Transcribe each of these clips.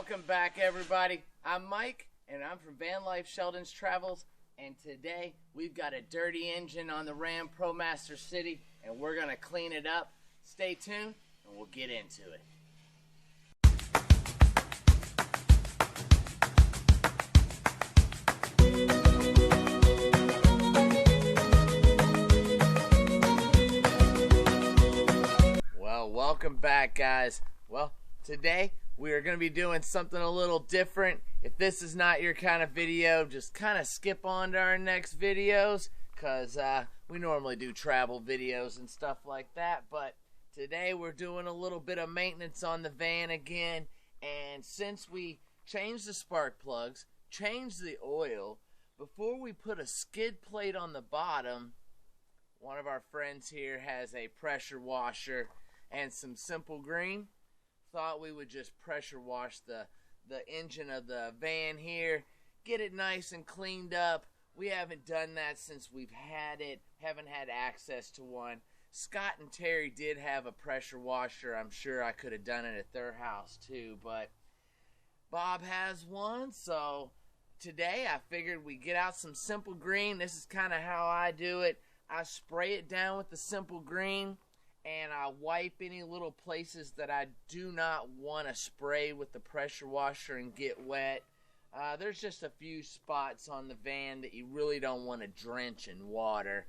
Welcome back, everybody. I'm Mike, and I'm from Van Life Sheldon's Travels, and today we've got a dirty engine on the Ram Promaster City, and we're going to clean it up. Stay tuned, and we'll get into it. Well, welcome back, guys. Well, today we are going to be doing something a little different. If this is not your kind of video, just kind of skip on to our next videos, because we normally do travel videos and stuff like that. But today we're doing a little bit of maintenance on the van again. And since we changed the spark plugs, changed the oil, before we put a skid plate on the bottom, one of our friends here has a pressure washer and some Simple Green. Thought we would just pressure wash the engine of the van here, get it nice and cleaned up. We haven't done that since we've had it, haven't had access to one. Scott and Terry did have a pressure washer. I'm sure I could have done it at their house too, but Bob has one, so today I figured we'd get out some Simple Green. This is kind of how I do it. I spray it down with the Simple Green, and I wipe any little places that I do not want to spray with the pressure washer and get wet. There's just a few spots on the van that you really don't want to drench in water.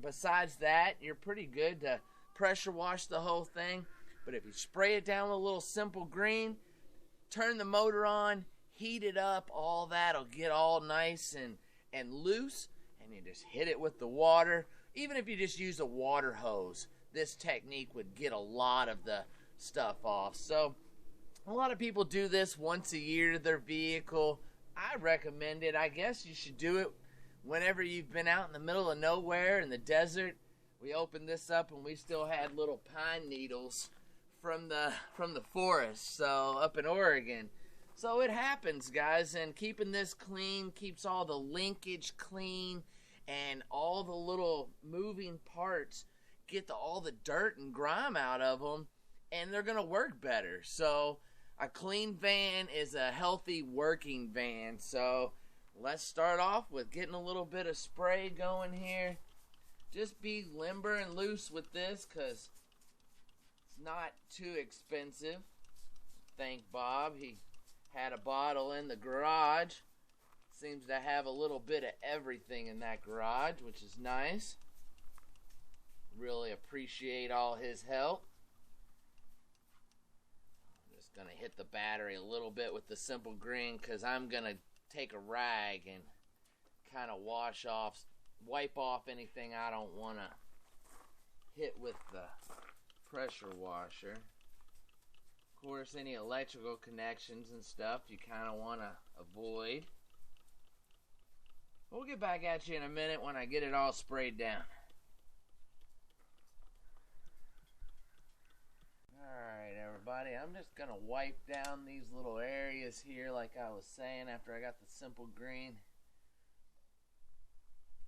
Besides that, you're pretty good to pressure wash the whole thing. But if you spray it down with a little Simple Green, turn the motor on, heat it up, all that'll get all nice and loose, and you just hit it with the water. Even if you just use a water hose, this technique would get a lot of the stuff off. So a lot of people do this once a year to their vehicle. I recommend it. I guess you should do it whenever you've been out in the middle of nowhere in the desert. We opened this up and we still had little pine needles from the forest, so up in Oregon. So it happens, guys, and keeping this clean keeps all the linkage clean, and all the little moving parts get all the dirt and grime out of them, and they're gonna work better. So a clean van is a healthy working van. So let's start off with getting a little bit of spray going here. Just be limber and loose with this, because it's not too expensive. Thank Bob, he had a bottle in the garage. Seems to have a little bit of everything in that garage, which is nice. Really appreciate all his help. I'm just going to hit the battery a little bit with the Simple Green, because I'm going to take a rag and kind of wipe off anything I don't want to hit with the pressure washer. Of course, any electrical connections and stuff you kind of want to avoid. We'll get back at you in a minute when I get it all sprayed down. Alright, everybody, I'm just going to wipe down these little areas here like I was saying after I got the Simple Green.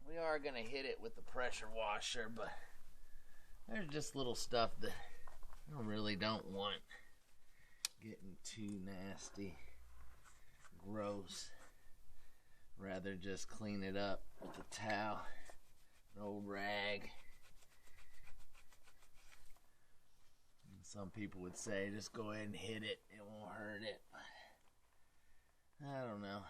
We are going to hit it with the pressure washer, but there's just little stuff that I really don't want getting too nasty, gross. Rather just clean it up with a towel, an old rag. Some people would say just go ahead and hit it, it won't hurt it. I don't know.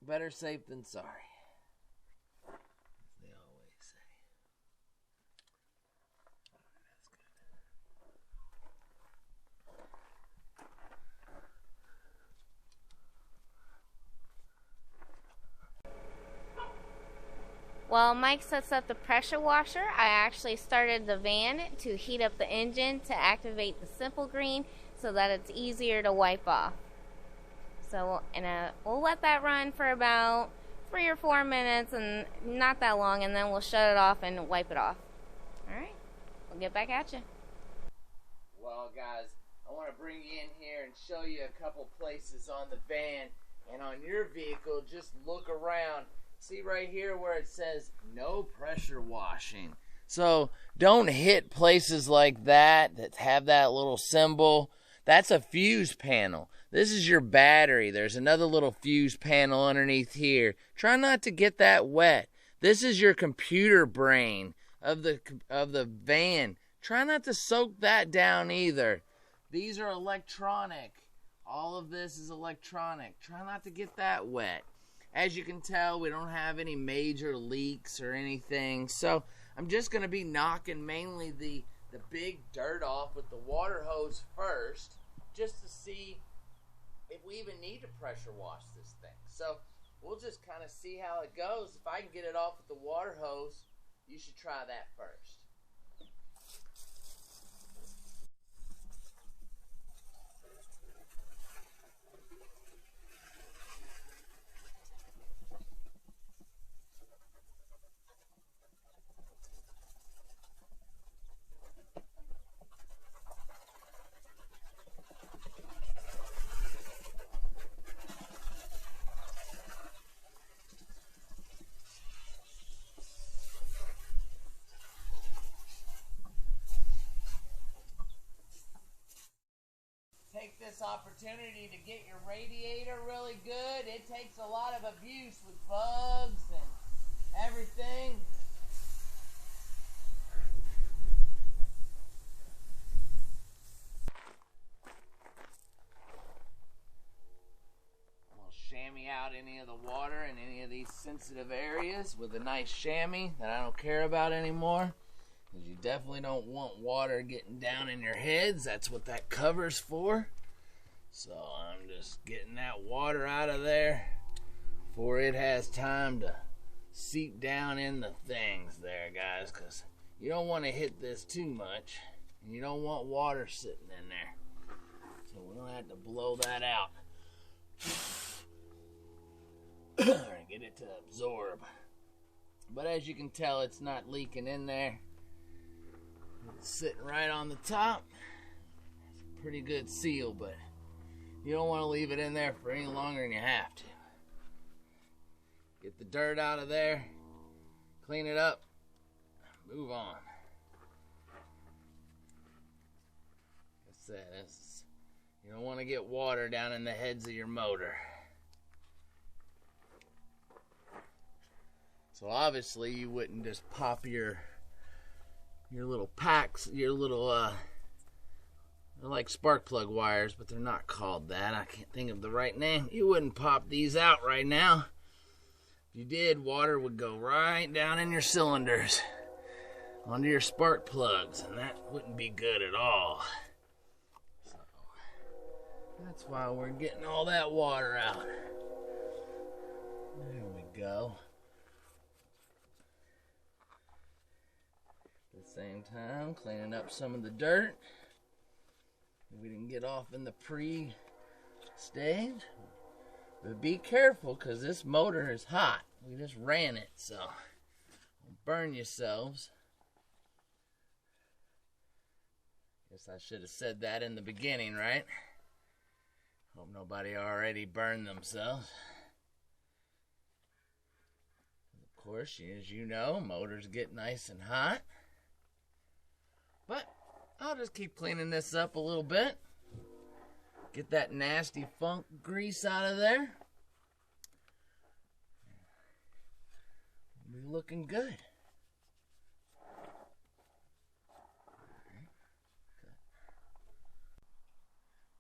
Better safe than sorry, as they always say. That's good. While Mike sets up the pressure washer, I actually started the van to heat up the engine to activate the Simple Green so that it's easier to wipe off. So we'll let that run for about 3 or 4 minutes, and not that long, and then we'll shut it off and wipe it off. Alright, we'll get back at you. Well, guys, I want to bring you in here and show you a couple places on the van and on your vehicle. Just look around. See right here where it says no pressure washing. So don't hit places like that that have that little symbol. That's a fuse panel. This is your battery. There's another little fuse panel underneath here. Try not to get that wet. This is your computer brain of the van. Try not to soak that down either. These are electronic. All of this is electronic. Try not to get that wet. As you can tell, we don't have any major leaks or anything. So I'm just going to be knocking mainly the big dirt off with the water hose first, just to see if we even need to pressure wash this thing. So we'll just kind of see how it goes. If I can get it off with the water hose, you should try that first. Take this opportunity to get your radiator really good. It takes a lot of abuse with bugs and everything. We'll chamois out any of the water in any of these sensitive areas with a nice chamois that I don't care about anymore. Because you definitely don't want water getting down in your heads. That's what that cover's for. So I'm just getting that water out of there before it has time to seep down in the things there, guys. Because you don't want to hit this too much. And you don't want water sitting in there. So we're going to have to blow that out. Get it to absorb. But as you can tell, it's not leaking in there. It's sitting right on the top. It's a pretty good seal, but you don't want to leave it in there for any longer than you have to. Get the dirt out of there, clean it up, move on. Like I said, you don't want to get water down in the heads of your motor. So obviously you wouldn't just pop your little packs, your little they're like spark plug wires, but they're not called that. I can't think of the right name. You wouldn't pop these out right now. If you did, water would go right down in your cylinders onto your spark plugs, and that wouldn't be good at all. So that's why we're getting all that water out. There we go. At the same time, cleaning up some of the dirt we didn't get off in the pre-stage. But be careful, because this motor is hot. We just ran it, so don't burn yourselves. Guess I should have said that in the beginning, right? Hope nobody already burned themselves. Of course, as you know, motors get nice and hot. But I'll just keep cleaning this up a little bit. Get that nasty funk grease out of there. We'll be looking good.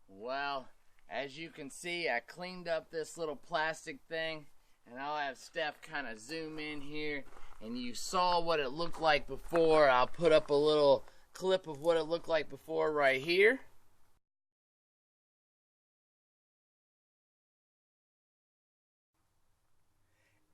Well, as you can see, I cleaned up this little plastic thing, and I'll have Steph kind of zoom in here, and you saw what it looked like before. I'll put up a little clip of what it looked like before right here.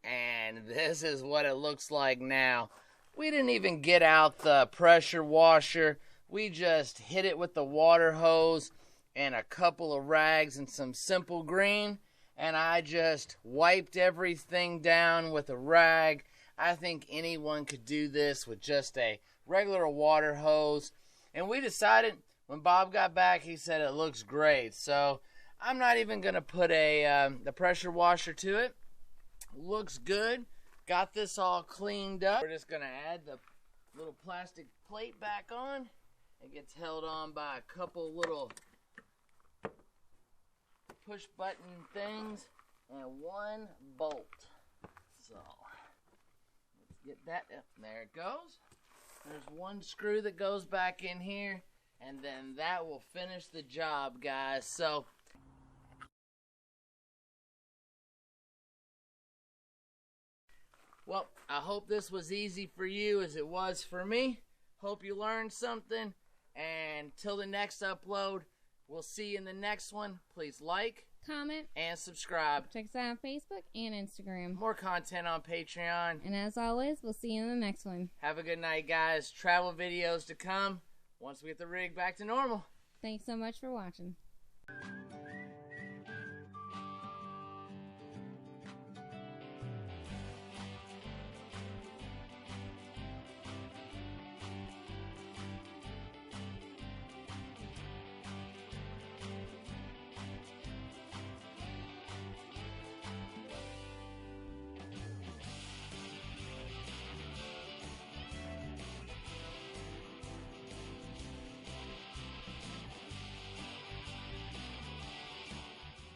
And this is what it looks like now. We didn't even get out the pressure washer. We just hit it with the water hose and a couple of rags and some simple green, and I just wiped everything down with a rag. I think anyone could do this with just a regular water hose. And we decided, when Bob got back, he said it looks great. So I'm not even going to put the pressure washer to it. Looks good. Got this all cleaned up. We're just going to add the little plastic plate back on. It gets held on by a couple little push button things and one bolt. So let's get that up. There it goes. There's one screw that goes back in here, and then that will finish the job, guys. So well, I hope this was easy for you as it was for me. Hope you learned something. And till the next upload, we'll see you in the next one. Please like, comment, and subscribe. check us out on Facebook and Instagram. More content on Patreon. And as always, we'll see you in the next one. Have a good night, guys. Travel videos to come once we get the rig back to normal. Thanks so much for watching.